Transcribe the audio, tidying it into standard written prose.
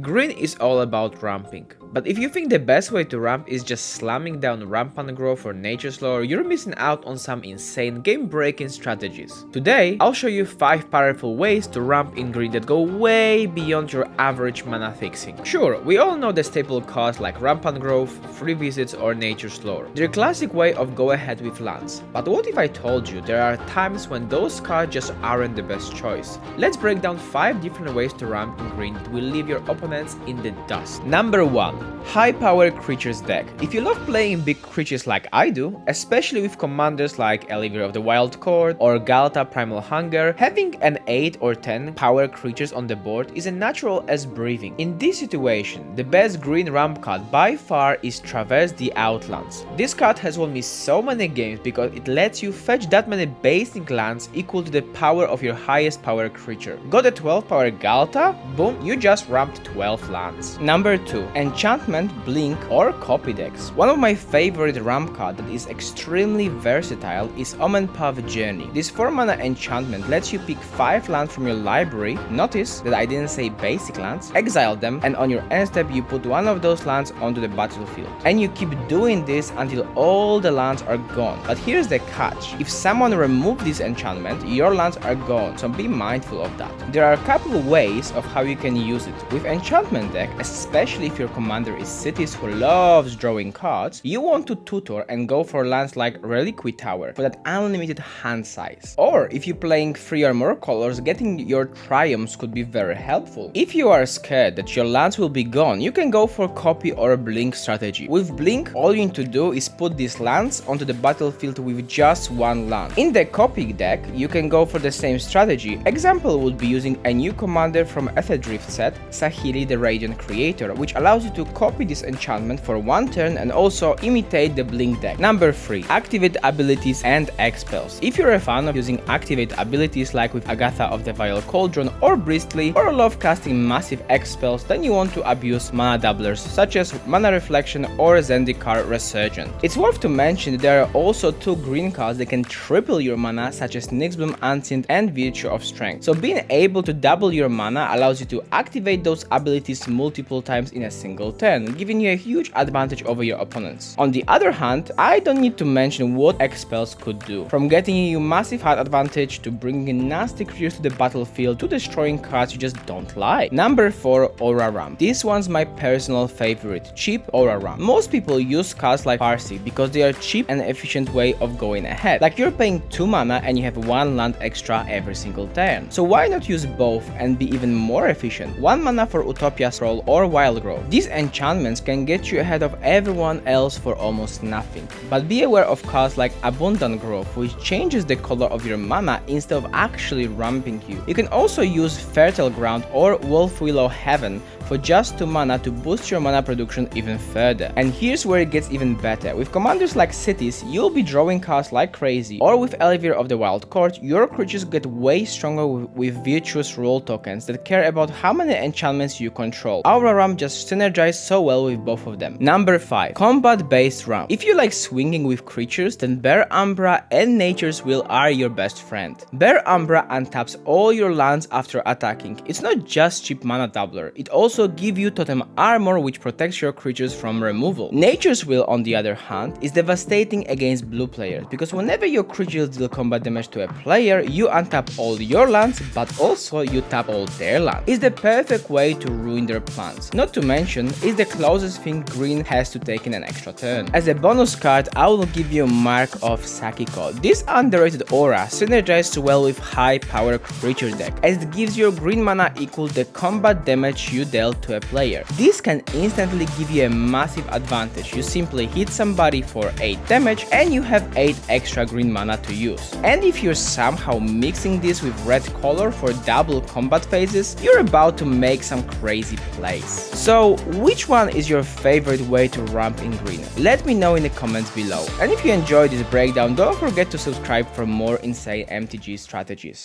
Green is all about ramping, but if you think the best way to ramp is just slamming down Rampant Growth or Nature's Law, you're missing out on some insane game-breaking strategies. Today, I'll show you 5 powerful ways to ramp in green that go way beyond your average mana fixing. Sure, we all know the staple cards like Rampant Growth, Free Visits or Nature's Law. They're a classic way of go ahead with lands, but what if I told you there are times when those cards just aren't the best choice? Let's break down 5 different ways to ramp in green that will leave your opponents in the dust. Number 1. High power creatures deck. If you love playing big creatures like I do, especially with commanders like Ellivere of the Wild Court or Ghalta Primal Hunger, having an 8 or 10 power creatures on the board is as natural as breathing. In this situation, the best green ramp card by far is Traverse the Outlands. This card has won me so many games because it lets you fetch that many basic lands equal to the power of your highest power creature. Got a 12 power Ghalta? Boom, you just ramped 12 lands. Number 2. Enchantment, Blink or Copy decks. One of my favorite ramp card that is extremely versatile is Omen Path Journey. This 4 mana enchantment lets you pick 5 lands from your library. Notice that I didn't say basic lands. Exile them, and on your end step you put one of those lands onto the battlefield. And you keep doing this until all the lands are gone. But here's the catch. If someone removes this enchantment, your lands are gone, so be mindful of that. There are a couple of ways of how you can use it. With enchantment deck, especially if your commander is Cities who loves drawing cards, you want to tutor and go for lands like Reliquary Tower for that unlimited hand size. Or if you're playing 3 or more colors, getting your triumphs could be very helpful. If you are scared that your lands will be gone, you can go for Copy or Blink strategy. With Blink, all you need to do is put these lands onto the battlefield with just 1 land. In the Copy deck, you can go for the same strategy. Example would be using a new commander from Drift set, Saheeli the Radiant Creator, which allows you to copy this enchantment for 1 turn and also imitate the Blink deck. Number 3. Activate abilities and expels. If you're a fan of using activate abilities like with Agatha of the Vile Cauldron or Bristly, or love casting massive expels, then you want to abuse mana doublers such as Mana Reflection or Zendikar Resurgent. It's worth to mention that there are also 2 green cards that can triple your mana such as Nyxbloom Ancient and Virtue of Strength. So being able to double your mana allows you to activate those abilities multiple times in a single turn, giving you a huge advantage over your opponents. On the other hand, I don't need to mention what expels could do, from getting you massive hard advantage to bringing nasty creatures to the battlefield to destroying cards you just don't like. Number 4. Aura Ramp. This one's my personal favorite, cheap Aura Ramp. Most people use cards like Parsi because they are cheap and efficient way of going ahead. Like you're paying 2 mana and you have 1 land extra every single turn. So why not use both and be even more efficient? 1 mana for Utopia Scroll or Wild Growth. These enchantments can get you ahead of everyone else for almost nothing. But be aware of cards like Abundant Growth, which changes the color of your mana instead of actually ramping you. You can also use Fertile Ground or Wolf Willow Heaven for just 2 mana to boost your mana production even further. And here's where it gets even better. With commanders like Cities, you'll be drawing cards like crazy, or with Ellivere of the Wild Court, your creatures get way stronger with virtuous role tokens that care about how many enchantments you control. Aura Ramp just synergizes so well with both of them. Number 5. Combat based ramp. If you like swinging with creatures, then Bear Umbra and Nature's Will are your best friend. Bear Umbra untaps all your lands after attacking. It's not just cheap mana doubler, it also gives you totem armor which protects your creatures from removal. Nature's Will, on the other hand, is devastating against blue players because whenever your creatures deal combat damage to a player, you untap all your lands, but also you tap all their lands. It's the perfect way to ruin their plans. Not to mention, it's the closest thing green has to taking an extra turn. As a bonus card, I will give you Mark of Sakiko. This underrated aura synergizes well with high power creature deck, as it gives your green mana equal the combat damage you dealt to a player. This can instantly give you a massive advantage. You simply hit somebody for 8 damage and you have 8 extra green mana to use. And if you're somehow mixing this with red color for double combat phases, you're about to make some crazy plays. So which one is your favorite way to ramp in green? Let me know in the comments below. And if you enjoyed this breakdown, don't forget to subscribe for more insane MTG strategies.